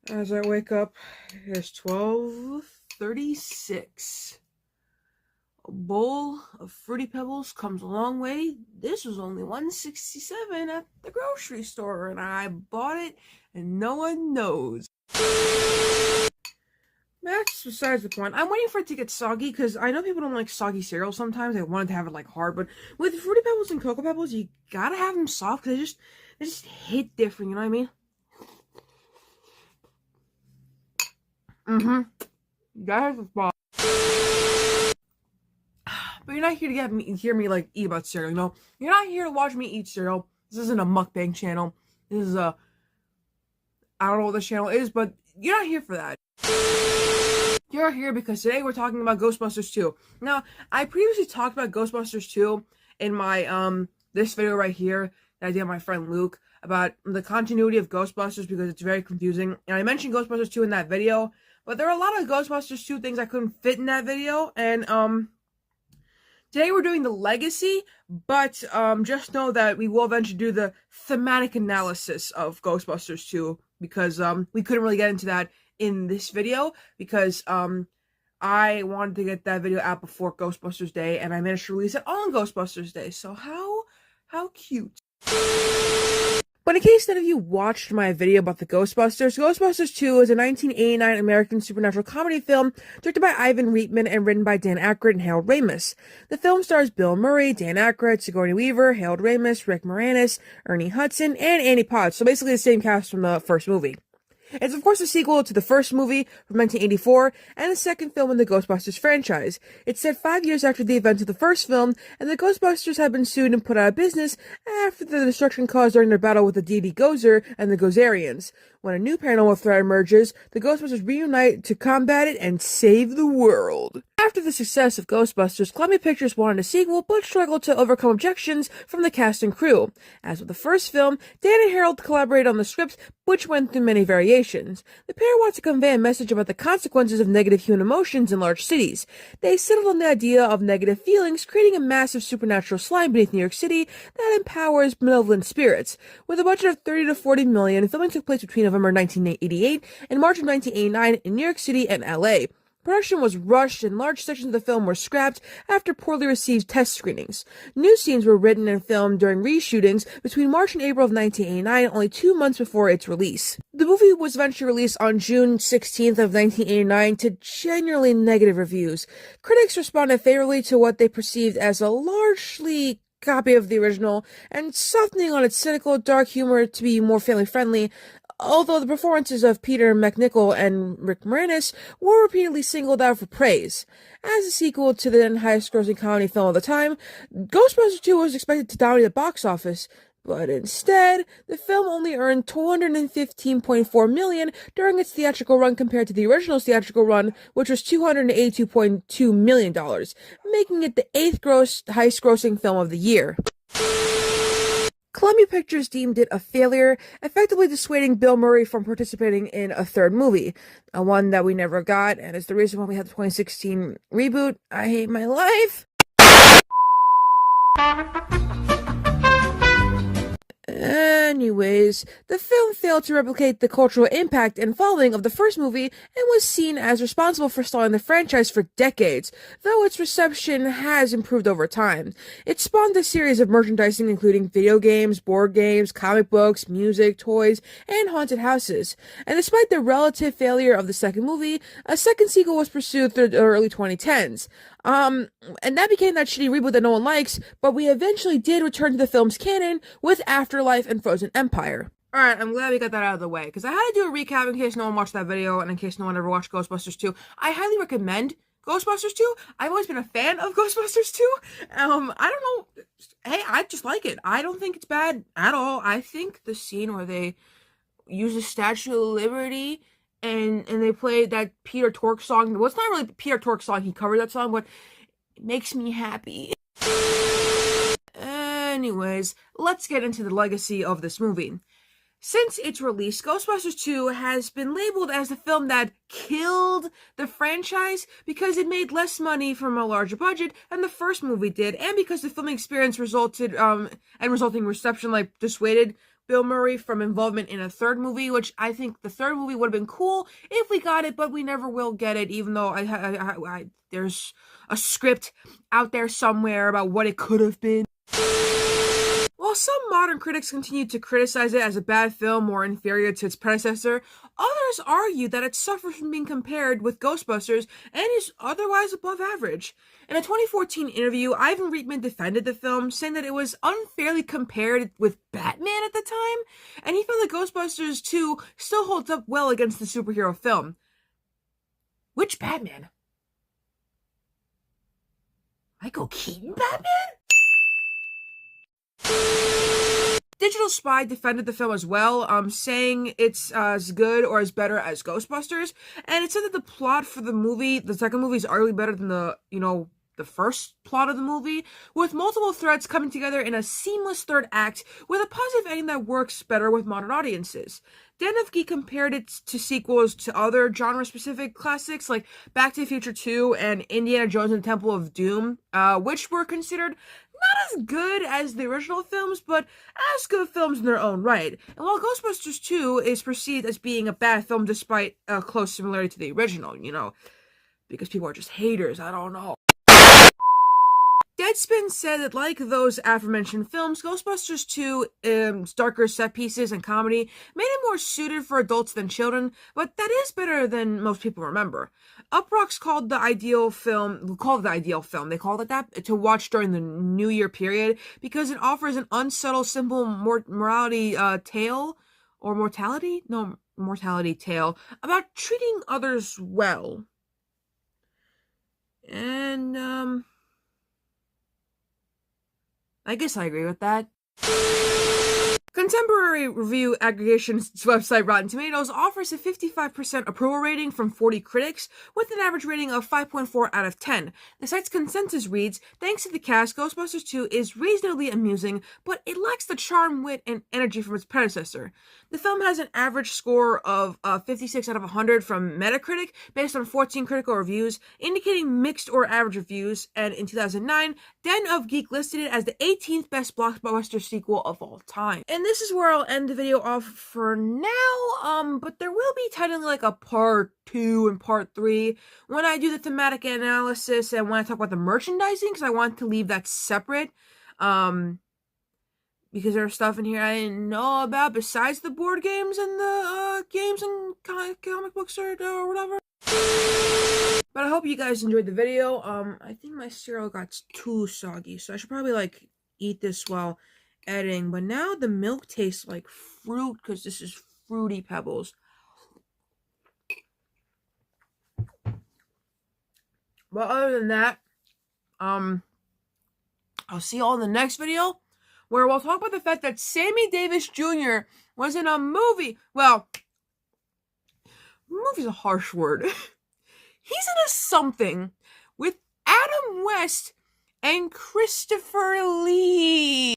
As I wake up, it's 12:36. A bowl of Fruity Pebbles comes a long way. This was only $1.67 at the grocery store, and I bought it, and no one knows. That's besides the point. I'm waiting for it to get soggy, because I know people don't like soggy cereal sometimes. They want it to have it, like, hard, but with Fruity Pebbles and Cocoa Pebbles, you gotta have them soft, because they just hit different, you know what I mean? You gotta have the spot. But you're not here to hear me like eat about cereal, you know? You're not here to watch me eat cereal. This isn't a mukbang channel. This is I don't know what this channel is, but you're not here for that. You're here because today we're talking about Ghostbusters 2. Now, I previously talked about Ghostbusters 2 in my this video right here that I did with my friend Luke about the continuity of Ghostbusters because it's very confusing. And I mentioned Ghostbusters 2 in that video, but there are a lot of Ghostbusters 2 things I couldn't fit in that video, and today we're doing the legacy, but just know that we will eventually do the thematic analysis of Ghostbusters 2 because we couldn't really get into that in this video because I wanted to get that video out before Ghostbusters Day, and I managed to release it on Ghostbusters Day. So how cute. But in case none of you watched my video about the Ghostbusters, Ghostbusters 2 is a 1989 American supernatural comedy film directed by Ivan Reitman and written by Dan Aykroyd and Harold Ramis. The film stars Bill Murray, Dan Aykroyd, Sigourney Weaver, Harold Ramis, Rick Moranis, Ernie Hudson, and Annie Potts, so basically the same cast from the first movie. It's of course a sequel to the first movie from 1984 and the second film in the Ghostbusters franchise. It's set 5 years after the events of the first film, and the Ghostbusters have been sued and put out of business after the destruction caused during their battle with the deity Gozer and the Gozerians. When a new paranormal threat emerges, the Ghostbusters reunite to combat it and save the world. After the success of Ghostbusters, Columbia Pictures wanted a sequel, but struggled to overcome objections from the cast and crew. As with the first film, Dan and Harold collaborated on the script, which went through many variations. The pair wanted to convey a message about the consequences of negative human emotions in large cities. They settled on the idea of negative feelings, creating a massive supernatural slime beneath New York City that empowers malevolent spirits. With a budget of $30 to $40 million, filming took place between November 1988 and March of 1989 in New York City and LA. Production was rushed and large sections of the film were scrapped after poorly received test screenings. New scenes were written and filmed during reshootings between March and April of 1989, only 2 months before its release. The movie was eventually released on June 16th of 1989 to genuinely negative reviews. Critics responded favorably to what they perceived as a largely copy of the original and softening on its cynical, dark humor to be more family-friendly, although the performances of Peter MacNicol and Rick Moranis were repeatedly singled out for praise. As a sequel to the then highest-grossing comedy film of the time, Ghostbusters 2 was expected to dominate the box office, but instead, the film only earned $215.4 million during its theatrical run compared to the original theatrical run, which was $282.2 million, making it the 8th highest-grossing film of the year. Columbia Pictures deemed it a failure, effectively dissuading Bill Murray from participating in a third movie, a one that we never got, and is the reason why we had the 2016 reboot, I Hate My Life. Anyways, the film failed to replicate the cultural impact and following of the first movie and was seen as responsible for stalling the franchise for decades, though its reception has improved over time. It spawned a series of merchandising including video games, board games, comic books, music, toys, and haunted houses. And despite the relative failure of the second movie, a second sequel was pursued through the early 2010s. And that became that shitty reboot that no one likes, but we eventually did return to the film's canon with Afterlife and Frozen Empire. Alright, I'm glad we got that out of the way, because I had to do a recap in case no one watched that video, and in case no one ever watched Ghostbusters 2. I highly recommend Ghostbusters 2. I've always been a fan of Ghostbusters 2. I don't know, hey, I just like it. I don't think it's bad at all. I think the scene where they use the Statue of Liberty and they play that Peter Tork song. Well, it's not really the Peter Tork song, he covered that song, but it makes me happy. Anyways, let's get into the legacy of this movie. Since its release, Ghostbusters 2 has been labeled as the film that killed the franchise because it made less money from a larger budget than the first movie did, and because the filming experience resulting reception dissuaded Bill Murray from involvement in a third movie, which I think the third movie would have been cool if we got it, but we never will get it, even though there's a script out there somewhere about what it could have been. While some modern critics continue to criticize it as a bad film or inferior to its predecessor, others argue that it suffers from being compared with Ghostbusters and is otherwise above average. In a 2014 interview, Ivan Reitman defended the film, saying that it was unfairly compared with Batman at the time, and he felt that Ghostbusters 2 still holds up well against the superhero film. Which Batman? Michael Keaton Batman? Digital Spy defended the film as well, saying it's as good or as better as Ghostbusters, and it said that the plot for the second movie is arguably better than the first plot of the movie, with multiple threads coming together in a seamless third act with a positive ending that works better with modern audiences. Den of Geek compared it to sequels to other genre-specific classics like Back to the Future 2 and Indiana Jones and the Temple of Doom, which were considered not as good as the original films, but as good films in their own right. And while Ghostbusters 2 is perceived as being a bad film despite a close similarity to the original, because people are just haters, I don't know. Deadspin said that, like those aforementioned films, Ghostbusters 2's darker set pieces and comedy made it more suited for adults than children, but that is better than most people remember. Uproxx called it the ideal film, they called it that, to watch during the New Year period, because it offers an unsubtle, simple morality tale about treating others well. And, I guess I agree with that. Contemporary review aggregation website Rotten Tomatoes offers a 55% approval rating from 40 critics, with an average rating of 5.4 out of 10. The site's consensus reads, "Thanks to the cast, Ghostbusters 2 is reasonably amusing, but it lacks the charm, wit, and energy from its predecessor." The film has an average score of 56 out of 100 from Metacritic, based on 14 critical reviews, indicating mixed or average reviews, and in 2009, Den of Geek listed it as the 18th best blockbuster sequel of all time. And this is where I'll end the video off for now, but there will be technically like a part 2 and part 3 when I do the thematic analysis and when I talk about the merchandising, because I want to leave that separate, because there's stuff in here I didn't know about besides the board games and the games and comic books or whatever. But I hope you guys enjoyed the video. I think my cereal got too soggy, so I should probably eat this while editing. But now the milk tastes like fruit because this is Fruity Pebbles. But other than that, I'll see you all in the next video, where we'll talk about the fact that Sammy Davis Jr. was in a movie. Well, movie's a harsh word. He's in a something with Adam West and Christopher Lee.